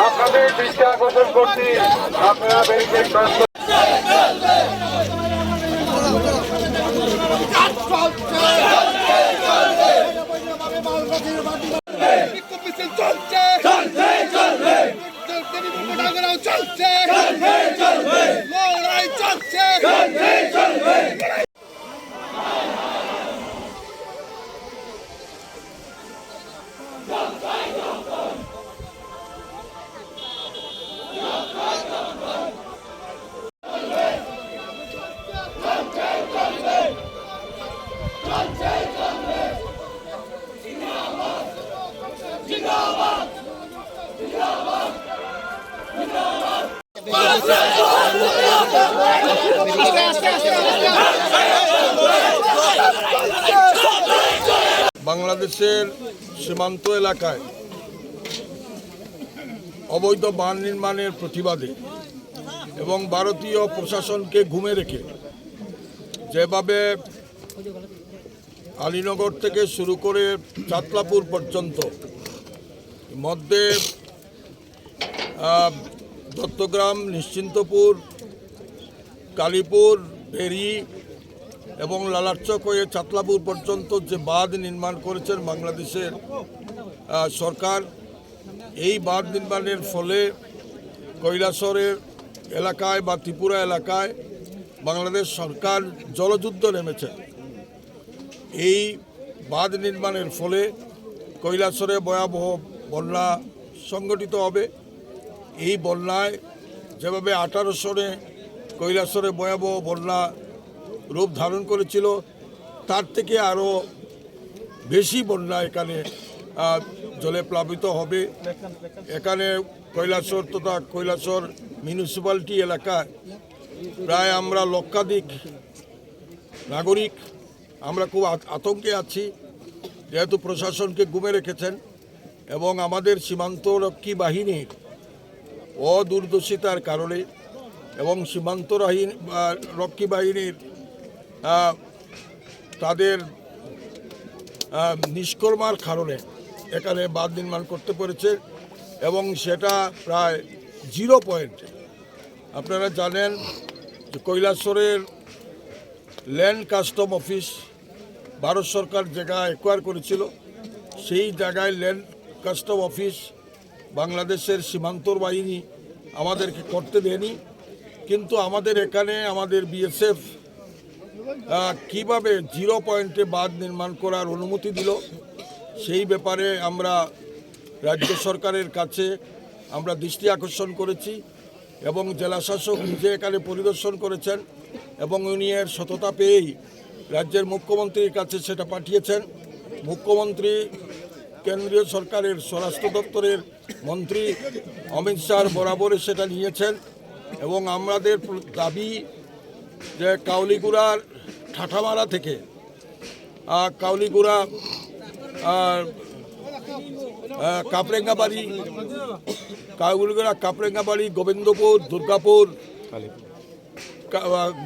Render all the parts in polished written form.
আপনাদের দৃষ্টি আকর্ষণ করছি আপনারা ব্যারিকেড ক্রস বাংলাদেশের সীমান্ত এলাকায় অবৈধ বাঁধ নির্মাণের প্রতিবাদে এবং ভারতীয় প্রশাসনকে ঘুমে রেখে যেভাবে আলীনগর থেকে শুরু করে চাতলাপুর পর্যন্ত মধ্যে দত্তগ্রাম, নিশ্চিন্তপুর, কালীপুর, বেরি এবং লালারচক হয়ে চাতলাপুর পর্যন্ত যে বাঁধ নির্মাণ করেছেন বাংলাদেশের সরকার, এই বাঁধ নির্মাণের ফলে কৈলাসহরের এলাকায় বা ত্রিপুরা এলাকায় বাংলাদেশ সরকার জলযুদ্ধ নেমেছে। এই বাঁধ নির্মাণের ফলে কৈলাসহরে ভয়াবহ বন্যা সংঘটিত হবে। এই বন্যায় যেভাবে 18 সনে কৈলাসহরে ভয়াবহ বন্যা রূপ ধারণ করেছিল, তার থেকে আরও বেশি বন্যা এখানে জলে প্লাবিত হবে। এখানে কৈলাসহর তথা কৈলাসহর মিউনিসিপ্যালিটি এলাকায় প্রায় আমরা লক্ষাধিক নাগরিক আমরা খুব আতঙ্কে আছি, যেহেতু প্রশাসনকে ঘুমে রেখেছেন এবং আমাদের সীমান্তরক্ষী বাহিনীর অদূরদর্শিতার কারণে এবং সীমান্ত রক্ষী বাহিনীর তাদের নিষ্কর্মার কারণে এখানে বাঁধ নির্মাণ করতে পেরেছে এবং সেটা প্রায় 0 পয়েন্টে। আপনারা জানেন যে কৈলাসহরের ল্যান্ড কাস্টম অফিস ভারত সরকার জায়গা অ্যাকোয়ার করেছিল, সেই জায়গায় ল্যান্ড কাস্টম অফিস বাংলাদেশের সীমান্তর বাহিনী আমাদেরকে করতে দেয়নি। কিন্তু আমাদের এখানে আমাদের বিএসএফ কিভাবে 0 পয়েন্টে বাঁধ নির্মাণ করার অনুমতি দিল, সেই ব্যাপারে আমরা রাজ্য সরকারের কাছে আমরা দৃষ্টি আকর্ষণ করেছি এবং জেলা শাসক নিজে এখানে পরিদর্শন করেছেন এবং উনি এর সততা পেয়েই রাজ্যের মুখ্যমন্ত্রীর কাছে সেটা পাঠিয়েছেন। মুখ্যমন্ত্রী কেন্দ্রীয় সরকারের স্বরাষ্ট্র দপ্তরের মন্ত্রী অমিত শাহ বরাবরে সেটা নিয়েছেন এবং আমাদের দাবি যে কাউলিগুড়ার ঠাঠামারা থেকে কাউলিগুড়া কাপরেঙ্গাবাড়ি, গোবিন্দপুর,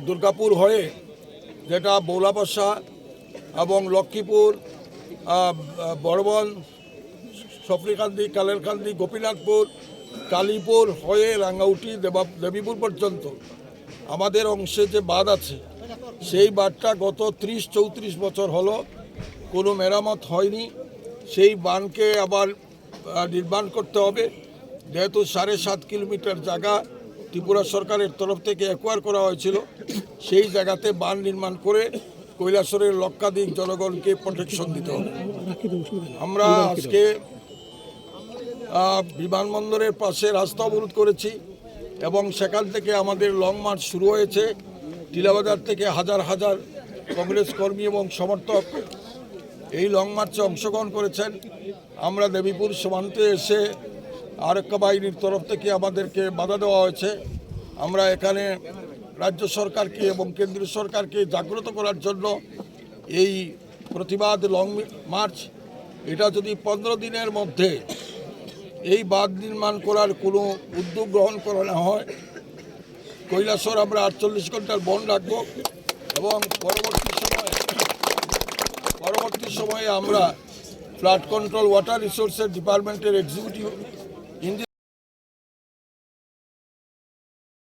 দুর্গাপুর হয়ে যেটা বৌলাপাশা এবং লক্ষ্মীপুর, বড়বন, সফরিকান্দি, কালেরকান্দি, গোপীনাথপুর, কালীপুর হয়ে রাঙ্গাউটি, দেবীপুর পর্যন্ত আমাদের অংশে যে বাঁধ আছে, সেই বাঁধটা গত 30-34 বছর হলো কোনো মেরামত হয়নি। সেই বাঁধকে আবার নির্মাণ করতে হবে, যেহেতু 7.5 কিলোমিটার জায়গা ত্রিপুরা সরকারের তরফ থেকে অ্যাকোয়ার করা হয়েছিল। সেই জায়গাতে বাঁধ নির্মাণ করে কৈলাসহরের লক্ষাধিক জনগণকে প্রোটেকশন দিতে হবে। আমরা আজকে বিমানবন্দরের পাশে রাস্তা অবরোধ করেছি এবং সেখান থেকে আমাদের লং মার্চ শুরু হয়েছে। টিলাবাজার থেকে হাজার হাজার কংগ্রেস কর্মী এবং সমর্থক এই লং মার্চে অংশগ্রহণ করেছেন। আমরা দেবীপুর সীমান্তে এসে আরক্ষা বাহিনীর তরফ থেকে আমাদেরকে বাধা দেওয়া হয়েছে। আমরা এখানে রাজ্য সরকারকে এবং কেন্দ্রীয় সরকারকে জাগ্রত করার জন্য এই প্রতিবাদ লং মার্চ, এটা যদি 15 দিনের মধ্যে এই বাঁধ নির্মাণ করার কোনো উদ্যোগ গ্রহণ করা না হয়, কৈলাসহর আমরা 48 ঘন্টার বন্ধ রাখব এবং পরবর্তী সময়ে আমরা ফ্লাড কন্ট্রোল ওয়াটার রিসোর্সেস ডিপার্টমেন্টের এক্সিকিউটিভ ইঞ্জিনিয়ার